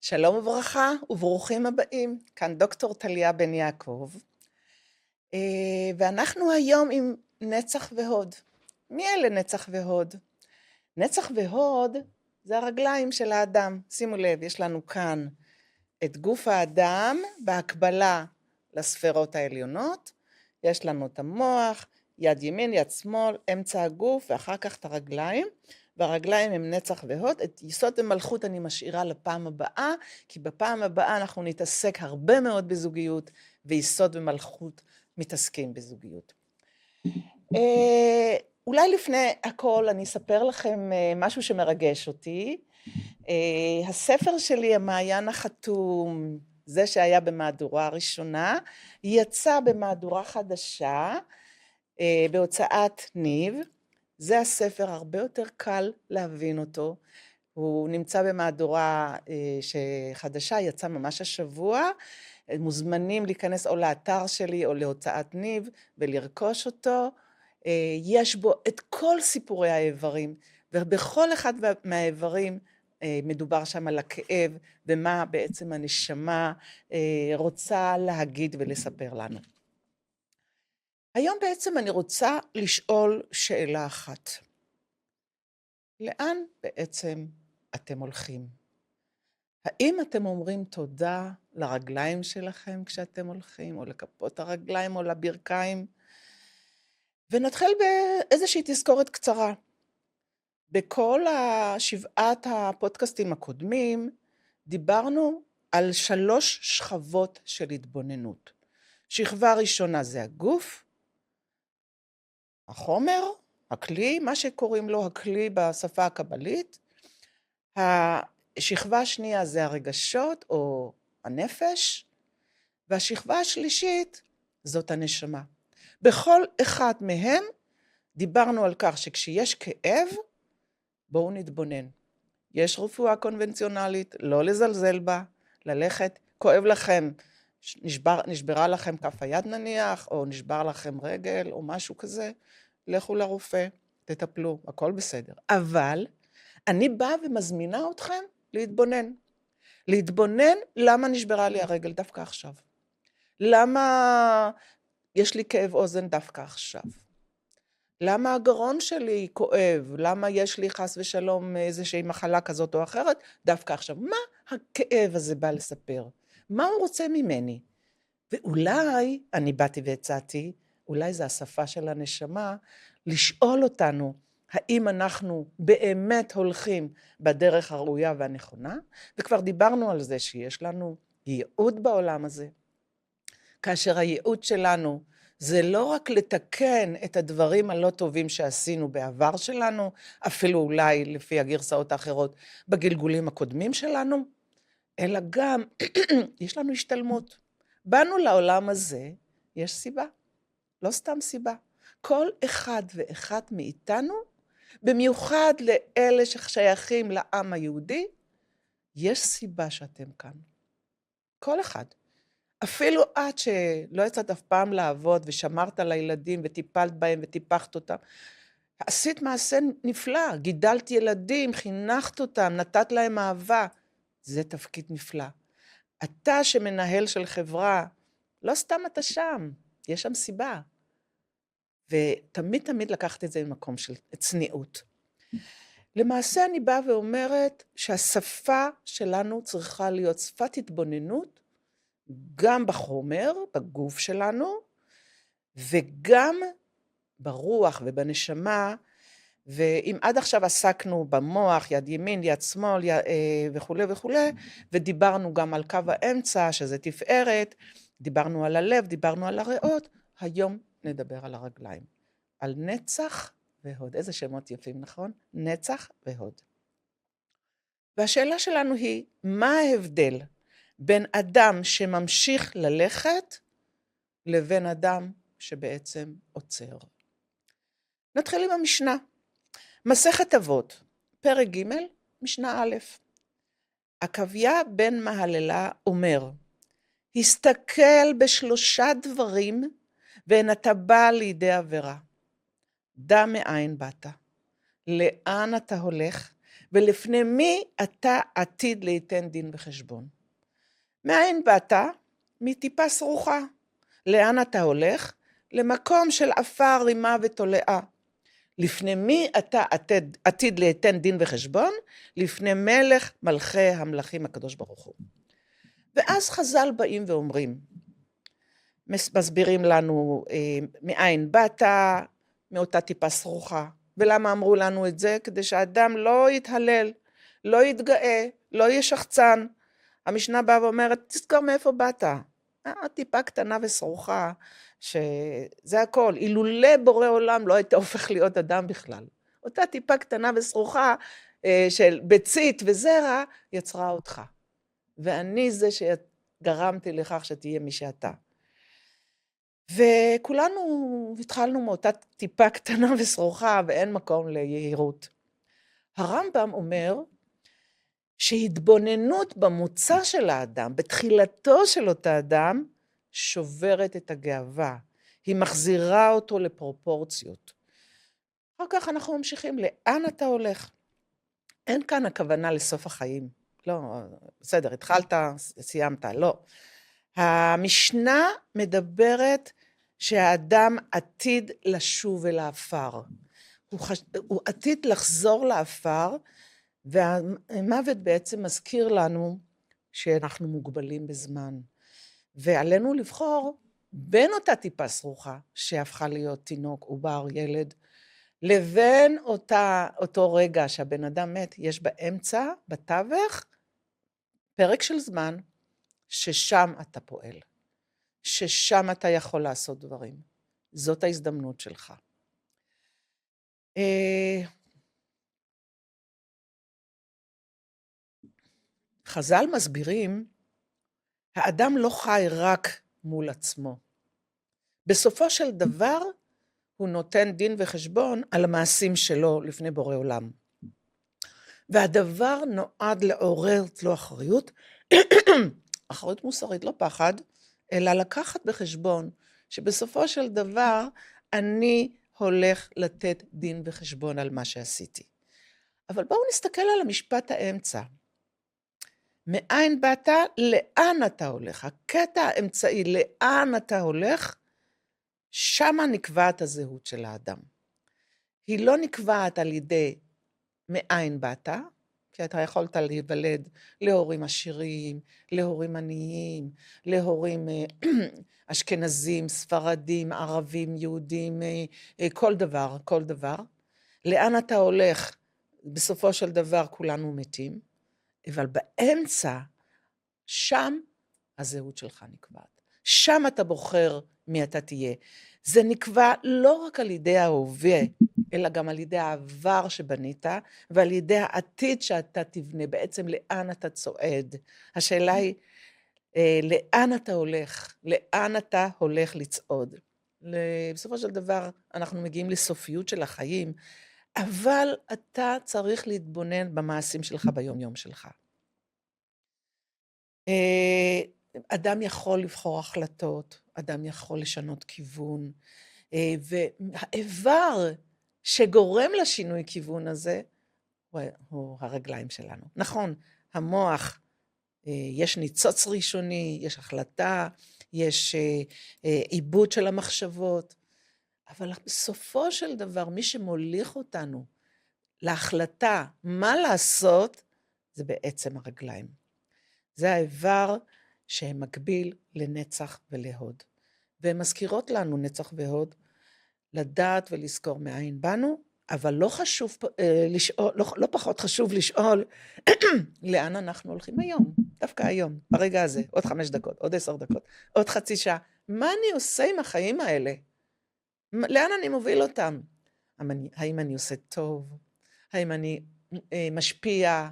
שלום וברכה וברוכים הבאים, כאן דוקטור טליה בן יעקב, ואנחנו היום עם נצח והוד. מי אלה נצח והוד? נצח והוד זה הרגליים של האדם. שימו לב, יש לנו כאן את גוף האדם בהקבלה לספרות העליונות, יש לנו את המוח, יד ימין, יד שמאל, אמצע הגוף ואחר כך את הרגליים, והרגליים הם נצח והוד. את יסוד המלכות אני משאירה לפעם הבאה, כי בפעם הבאה אנחנו נתעסק הרבה מאוד בזוגיות, ויסוד ומלכות מתעסקים בזוגיות. אולי לפני הכל אני אספר לכם משהו שמרגש אותי. הספר שלי, המעיין החתום, זה שהיה במהדורה הראשונה, יצא במהדורה חדשה, בהוצאת ניב. זה הספר הרבה יותר קל להבין אותו, הוא נמצא במהדורה שחדשה, יצא ממש השבוע, מוזמנים להיכנס או לאתר שלי או להוצאת ניב ולרכוש אותו. יש בו את כל סיפורי האיברים, ובכל אחד מהאיברים מדובר שם על הכאב ומה בעצם הנשמה רוצה להגיד ולספר לנו. היום בעצם אני רוצה לשאול שאלה אחת. לאן בעצם אתם הולכים? האם אתם אומרים תודה לרגליים שלכם כשאתם הולכים, או לכפות הרגליים או לברכיים? ונתחיל באיזושהי תזכורת קצרה. בכל שבעת הפודקאסטים הקודמים דיברנו על 3 שכבות של התבוננות. שכבה ראשונה זה הגוף, החומר, הכלי, מה שקוראים לו הכלי בשפה הקבלית. השכבה השנייה זה הרגשות או הנפש, והשכבה השלישית זאת הנשמה. בכל אחד מהם דיברנו על כך שכשיש כאב, בואו נתבונן. יש רפואה קונבנציונלית, לא לזלזל בה, ללכת, כואב לכם, נשברה לכם כף היד נניח, או נשבר לכם רגל, או משהו כזה, לכו לרופא, תטפלו, הכל בסדר. אבל אני באה ומזמינה אתכם להתבונן. להתבונן למה נשברה לי הרגל דווקא עכשיו. למה יש לי כאב אוזן דווקא עכשיו. למה הגרון שלי כואב? למה יש לי חס ושלום איזושהי מחלה כזאת או אחרת? דווקא עכשיו. מה הכאב הזה בא לספר? מה הוא רוצה ממני? ואולי, אני באתי והצעתי, אולי זה השפה של הנשמה, לשאול אותנו, האם אנחנו באמת הולכים בדרך הראויה והנכונה? וכבר דיברנו על זה שיש לנו ייעוד בעולם הזה. כאשר הייעוד שלנו זה לא רק לתקן את הדברים הלא טובים שעשינו בעבר שלנו, אפילו אולי לפי הגרסאות האחרות בגלגולים הקודמים שלנו, אלא גם יש לנו השתלמות. באנו לעולם הזה, יש סיבה, לא סתם סיבה. כל אחד ואחד מאיתנו, במיוחד לאלה ששייכים לעם היהודי, יש סיבה שאתם כאן. כל אחד. אפילו את שלא יצאת אף פעם לעבוד ושמרת על הילדים וטיפלת בהם וטיפחת אותם, עשית מעשה נפלא, גידלת ילדים, חינכת אותם, נתת להם אהבה, זה תפקיד נפלא. אתה שמנהל של חברה, לא סתם אתה שם, יש שם סיבה. ותמיד תמיד לקחת את זה במקום של צניעות. למעשה אני באה ואומרת שהשפה שלנו צריכה להיות שפת התבוננות, גם בחומר, בגוף שלנו, וגם ברוח ובנשמה, ואם עד עכשיו עסקנו במוח, יד ימין, יד שמאל וכו' וכו', ודיברנו גם על קו האמצע, שזה תפארת, דיברנו על הלב, דיברנו על הריאות, היום נדבר על הרגליים, על נצח והוד. איזה שמות יפים, נכון? נצח והוד. והשאלה שלנו היא, מה ההבדל בין אדם שממשיך ללכת, לבין אדם שבעצם עוצר? נתחיל עם המשנה. מסכת אבות, פרק ג', משנה א'. עקביה בן מהללה אומר, הסתכל ב3 דברים, ואין אתה בא לידי עבירה. דע מאין באת, לאן אתה הולך, ולפני מי אתה עתיד ליתן דין וחשבון. מאין באת? מטיפה סרוחה. לאן אתה הולך? למקום של עפר, רימה ותולעה. לפני מי אתה עתיד ליתן דין וחשבון? לפני מלך מלכי המלכים הקדוש ברוך הוא. ואז חז"ל באים ואומרים, מסבירים לנו מאין באת, מאותה טיפה סרוחה. ולמה אמרו לנו את זה? כדי שהאדם לא יתהלל, לא יתגאה, לא יהיה שחצן. המשנה באה ואומרת, תזכור מאיפה באת. טיפה קטנה וסרוחה, שזה הכל. אילולא בורא עולם לא היית הופך להיות אדם בכלל. אותה טיפה קטנה וסרוחה של ביצית וזרע יצרה אותך. ואני זה שגרמתי לכך שתהיה מי שאתה. וכולנו התחלנו מאותה טיפה קטנה וסרוחה, ואין מקום ליהירות. הרמב"ם אומר שהתבוננות במוצא של האדם, בתחילתו של אותה אדם, שוברת את הגאווה. היא מחזירה אותו לפרופורציות. אחר כך אנחנו ממשיכים, לאן אתה הולך? אין כאן הכוונה לסוף החיים. לא, בסדר, התחלת, סיימת, לא. המשנה מדברת שהאדם עתיד לשוב אל האפר. הוא עתיד לחזור לאפר, והמוות בעצם מזכיר לנו שאנחנו מוגבלים בזמן. ועלינו לבחור בין אותה טיפה סרוחה, שהפכה להיות תינוק, עובר, ילד, לבין אותו רגע שהבן אדם מת, יש באמצע, בתווך, פרק של זמן, ששם אתה פועל, ששם אתה יכול לעשות דברים. זאת ההזדמנות שלך. חז"ל מסבירים, האדם לא חי רק מול עצמו. בסופו של דבר, הוא נותן דין וחשבון על המעשים שלו לפני בורא עולם. והדבר נועד לעורר אצלו אחריות, אחריות מוסרית, לא פחד, אלא לקחת בחשבון שבסופו של דבר אני הולך לתת דין וחשבון על מה שעשיתי. אבל בואו נסתכל על המשפט האמצע. מאין באת, לאן אתה הולך? הקטע האמצעי, לאן אתה הולך, שמה נקבעת הזהות של האדם. היא לא נקבעת על ידי מאין באת, כי אתה יכולת להיוולד להורים עשירים, להורים עניים, להורים אשכנזים, ספרדים, ערבים, יהודים, כל דבר, כל דבר. לאן אתה הולך? בסופו של דבר כולנו מתים, אבל באמצע, שם הזהות שלך נקבעת. שם אתה בוחר מי אתה תהיה. זה נקבע לא רק על ידי ההווה, אלא גם על ידי העבר שבנית, ועל ידי העתיד שאתה תבנה, בעצם לאן אתה צועד. השאלה היא, לאן אתה הולך? לאן אתה הולך לצעוד? בסופו של דבר, אנחנו מגיעים לסופיות של החיים, אבל אתה צריך להתבונן במעשים שלך ביום יום שלך. אדם יכול לבחור החלטות, אדם יכול לשנות כיוון, והאיבר שגורם לשינוי כיוון הזה, הוא הרגליים שלנו. נכון, המוח, יש ניצוץ ראשוני, יש החלטה, יש עיבוד של המחשבות, אבל בסופו של דבר, מי שמוליך אותנו להחלטה מה לעשות, זה בעצם הרגליים. זה האיבר שמקביל לנצח ולהוד. והן מזכירות לנו נצח והוד, לדעת ולזכור מאין באנו, אבל לא חשוב לשאול, לא פחות חשוב לשאול לאן אנחנו הולכים היום, דווקא היום, ברגע הזה, עוד 5 דקות, עוד 10 דקות, עוד חצי שעה. מה אני עושה עם החיים האלה? לאן אני מוביל אותם? האם אני עושה טוב? האם אני משפיע?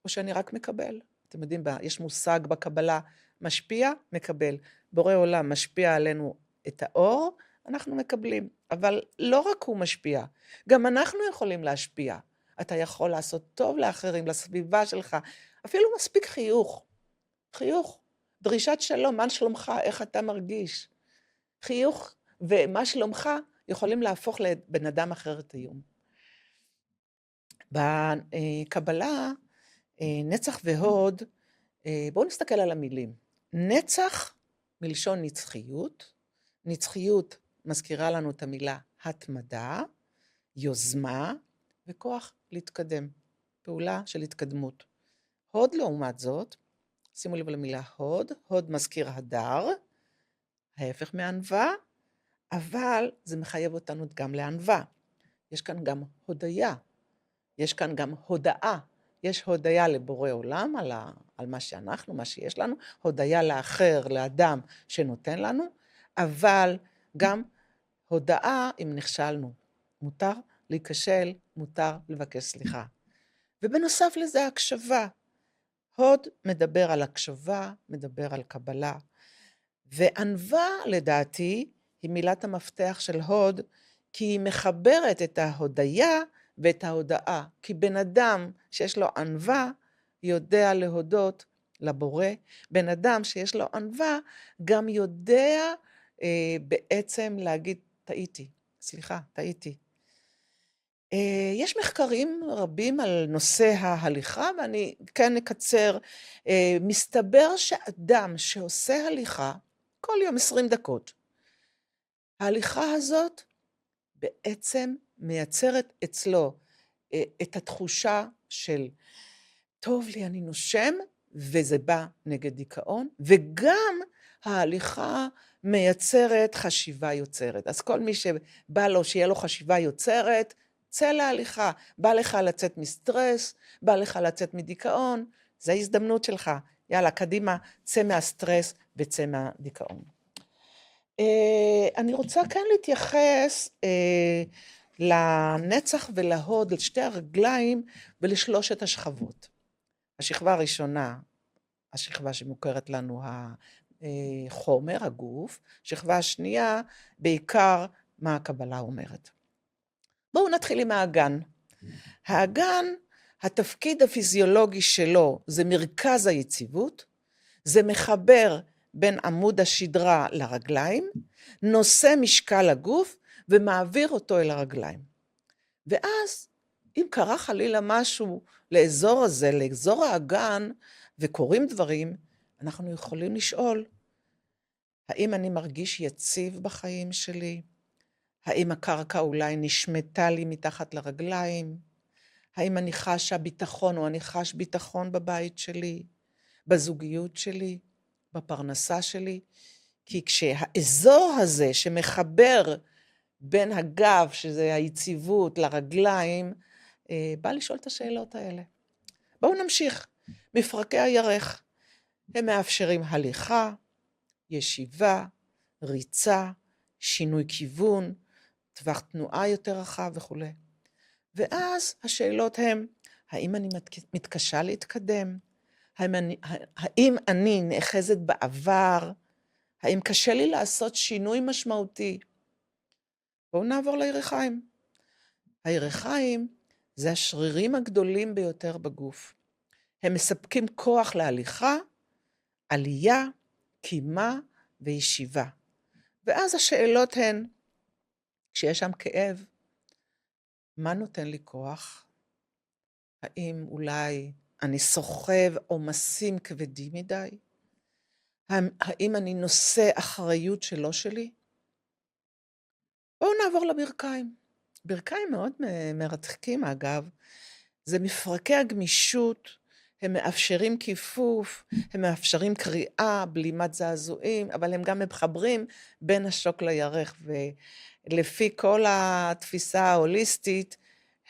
או שאני רק מקבל? אתם יודעים, יש מושג בקבלה, משפיע, מקבל. בורא עולם משפיע עלינו את האור, אנחנו מקבלים. אבל לא רק הוא משפיע, גם אנחנו יכולים להשפיע. אתה יכול לעשות טוב לאחרים, לסביבה שלך. אפילו מספיק חיוך. חיוך, דרישת שלום, מה שלומך, איך אתה מרגיש. חיוך ומה שלומך יכולים להפוך לבן אדם אחר את היום. בקבלה, נצח והוד, בואו נסתכל על המילים. נצח מלשון נצחיות, נצחיות מזכירה לנו את המילה התמדה, יוזמה וכוח להתקדם, פעולה של התקדמות. הוד לעומת זאת, שימו לב למילה הוד, הוד מזכיר הדר, ההפך מענווה, אבל זה מחייב אותנו גם לענווה. יש כאן גם הודיה, יש כאן גם הודאה, יש הודיה לבורא עולם על מה שאנחנו, מה שיש לנו, הודיה לאחר, לאדם שנותן לנו, אבל גם הודאה אם נכשלנו. מותר להיכשל, מותר לבקש סליחה. ובנוסף לזה הקשבה. הוד מדבר על הקשבה, מדבר על קבלה. וענווה לדעתי היא מילת המפתח של הוד, כי היא מחברת את ההודיה ואת ההודאה. כי בן אדם שיש לו ענווה יודע להודות לבורא, בן אדם שיש לו ענווה גם יודע בעצם להגיד טעיתי, סליחה, טעיתי. יש מחקרים רבים על נושא ההליכה, ואני כן אקצר. מסתבר שאדם שעושה הליכה, כל יום 20 דקות, ההליכה הזאת בעצם מייצרת אצלו את התחושה של טוב לי, אני נושם, וזה בא נגד דיכאון, וגם ההליכה מייצרת חשיבה יוצרת. אז כל מי שבא לו שיהיה לו חשיבה יוצרת, צא להליכה, בא לך לצאת מסטרס, בא לך לצאת מדיכאון, זו ההזדמנות שלך. יאללה, קדימה, צא מהסטרס וצא מהדיכאון. אני רוצה כן להתייחס לנצח ולהוד, לשתי הרגליים ולשלושת השכבות. השכבה הראשונה, השכבה שמוכרת לנו החומר, הגוף, השכבה השנייה, בעיקר מה הקבלה אומרת. בואו נתחיל עם האגן. האגן, התפקיד הפיזיולוגי שלו זה מרכז היציבות, זה מחבר בין עמוד השדרה לרגליים, נושא משקל הגוף ומעביר אותו אל הרגליים. ואז, אם קרה חלילה משהו לאזור הזה, לאזור האגן, וקורים דברים, אנחנו יכולים לשאול, האם אני מרגיש יציב בחיים שלי? האם הקרקע אולי נשמטה לי מתחת לרגליים? האם אני חשה ביטחון או אני חש ביטחון בבית שלי, בזוגיות שלי, בפרנסה שלי? כי כשהאזור הזה שמחבר בין הגב, שזה היציבות, לרגליים, בא לשאול את השאלות האלה. בואו נמשיך. מפרקי הירך, הם מאפשרים הליכה, ישיבה, ריצה, שינוי כיוון, טווח תנועה יותר רחב וכו'. ואז השאלות הן, האם אני מתקשה להתקדם? האם אני נאחזת בעבר? האם קשה לי לעשות שינוי משמעותי? בואו נעבור לירכיים. הירכיים זה השרירים הגדולים ביותר בגוף. הם מספקים כוח להליכה, עלייה, קימה וישיבה. ואז השאלות הן, כשיש שם כאב, מה נותן לי כוח? האם אולי אני סוחב עומסים כבדים מדי? האם אני נושא אחריות שלא שלי? בואו נעבור לברכיים. ברכיים מאוד מרתקים אגב. זה מפרקי הגמישות, הם מאפשרים כיפוף, הם מאפשרים קריאה, בלימת זעזועים, אבל הם גם מחברים בין השוק לירך, ולפי כל התפיסה ההוליסטית,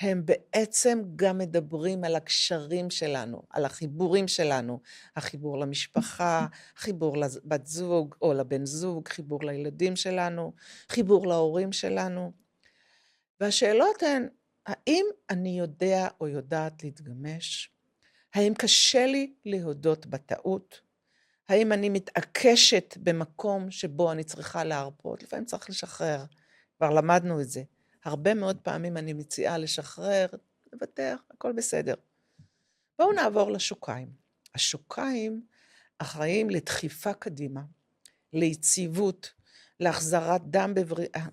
הם בעצם גם מדברים על הקשרים שלנו, על החיבורים שלנו, החיבור למשפחה, חיבור לבת זוג או לבן זוג, חיבור לילדים שלנו, חיבור להורים שלנו. והשאלות הן, האם אני יודע או יודעת להתגמש? האם קשה לי להודות בטעות? האם אני מתעקשת במקום שבו אני צריכה להרפות? לפעמים צריך לשחרר, כבר למדנו את זה. הרבה מאוד פעמים אני מציעה לשחרר, לוותר, הכל בסדר. בואו נעבור לשוקיים. השוקיים אחראים לדחיפה קדימה, ליציבות, להחזרת דם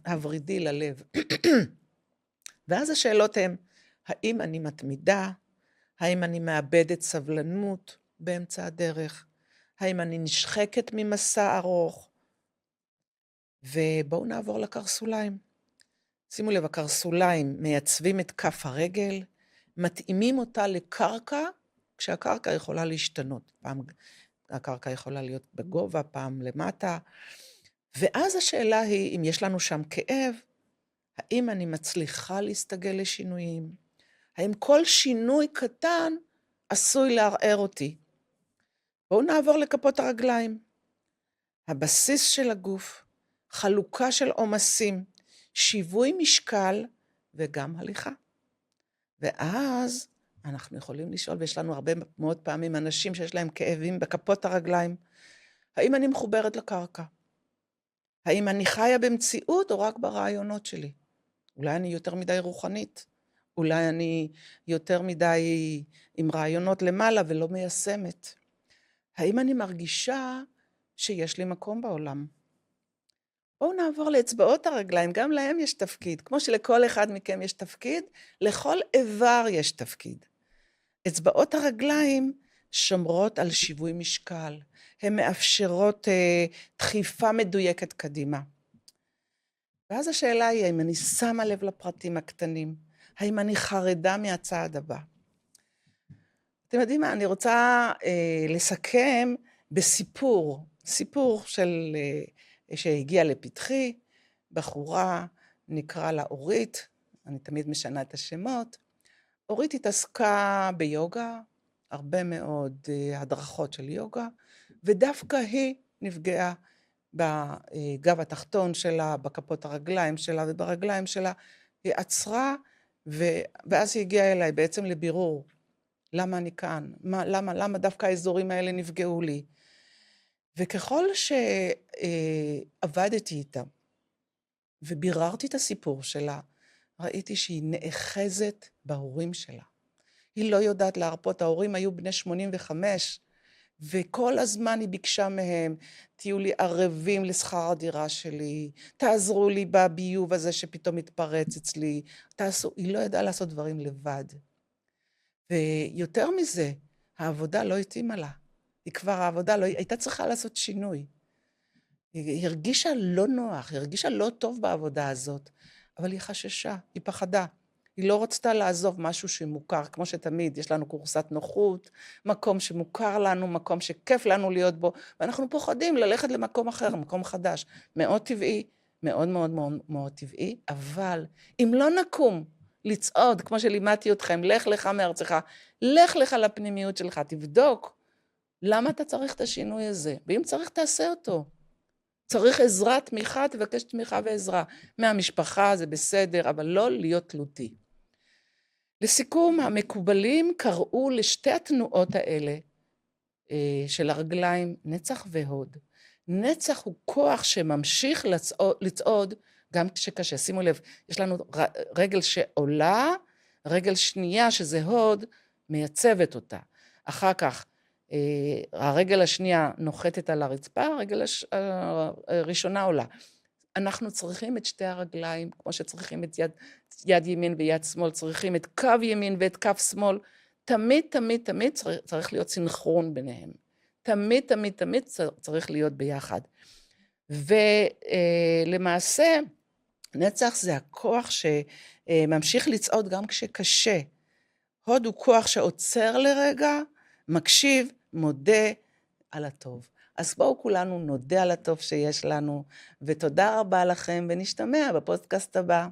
הוורידי ללב. ואז השאלות הן, האם אני מתמידה? האם אני מאבדת סבלנות באמצע הדרך? האם אני נשחקת ממסע ארוך? ובואו נעבור לקרסוליים. שימו לב, הקרסוליים מייצבים את כף הרגל, מתאימים אותה לקרקע, כשהקרקע יכולה להשתנות. פעם הקרקע יכולה להיות בגובה, פעם למטה. ואז השאלה היא, אם יש לנו שם כאב, האם אני מצליחה להסתגל לשינויים? האם כל שינוי קטן עשוי לערער אותי? בואו נעבור לכפות הרגליים. הבסיס של הגוף, חלוקה של עומסים, שיווי משקל וגם הליכה. ואז אנחנו יכולים לשאול, ויש לנו הרבה מאוד פעמים אנשים שיש להם כאבים בכפות הרגליים, האם אני מחוברת לקרקע? האם אני חיה במציאות או רק ברעיונות שלי? אולי אני יותר מדי רוחנית, אולי אני יותר מדי עם רעיונות למעלה ולא מיישמת. האם אני מרגישה שיש לי מקום בעולם? בואו נעבור לאצבעות הרגליים, גם להם יש תפקיד. כמו שלכל אחד מכם יש תפקיד, לכל איבר יש תפקיד. אצבעות הרגליים שומרות על שיווי משקל, הן מאפשרות דחיפה מדויקת קדימה. ואז השאלה היא, האם אני שמה לב לפרטים הקטנים? האם אני חרדה מהצעד הבא? אתם יודעים מה, אני רוצה לסכם בסיפור, סיפור שהגיע לפתחי, בחורה, נקרא לה אורית, אני תמיד משנה את השמות. אורית התעסקה ביוגה, הרבה מאוד הדרכות של יוגה, ודווקא היא נפגעה בגב התחתון שלה, בכפות הרגליים שלה וברגליים שלה, היא עצרה, ואז היא הגיעה אליי בעצם לבירור, למה אני כאן? למה דווקא האזורים האלה נפגעו לי? וככל שעבדתי איתה, וביררתי את הסיפור שלה, ראיתי שהיא נאחזת בהורים שלה. היא לא יודעת להרפות, ההורים היו בני 85, וכל הזמן היא ביקשה מהם, תהיו לי ערבים לשכר הדירה שלי, תעזרו לי בביוב הזה שפתאום מתפרץ אצלי, היא לא ידעה לעשות דברים לבד. ויותר מזה, העבודה לא התאימה לה. העבודה הייתה צריכה לעשות שינוי. היא הרגישה לא נוח, היא הרגישה לא טוב בעבודה הזאת, אבל היא חששה, היא פחדה. היא לא רצתה לעזוב משהו שמוכר, כמו שתמיד, יש לנו קורסת נוחות, מקום שמוכר לנו, מקום שכיף לנו להיות בו, ואנחנו פוחדים ללכת למקום אחר, מקום חדש. מאוד טבעי, מאוד מאוד מאוד מאוד טבעי, אבל אם לא נקום לצעוד, כמו שלימדתי אתכם, לך לך מארצך, לך לך לפנימיות שלך, תבדוק, למה אתה צריך את השינוי הזה? ואם צריך, תעשה אותו. צריך עזרה, תמיכה, תבקש תמיכה ועזרה. מהמשפחה זה בסדר, אבל לא להיות תלותי. לסיכום, המקובלים קראו לשתי התנועות האלה של הרגליים נצח והוד. נצח הוא כוח שממשיך לצעוד גם כשקשה. שימו לב, יש לנו רגל שעולה, רגל שנייה שזה הוד, מייצבת אותה. אחר כך, הרגל השנייה נוחתת על הרצפה, הרגל הראשונה עולה. אנחנו צריכים את שתי הרגליים, כמו שצריכים את יד ימין ויד שמאל, צריכים את קו ימין ואת קו שמאל, תמיד, תמיד, תמיד צריך להיות סינכרון ביניהם. תמיד, תמיד, תמיד צריך להיות ביחד. ולמעשה, נצח זה הכוח שממשיך לצעוד גם כשקשה. הוד הוא כוח שעוצר לרגע, מקשיב, מודה על הטוב. אז בואו כולנו נודה על הטוב שיש לנו, ותודה רבה לכם, ונשתמע בפודקאסט הבא.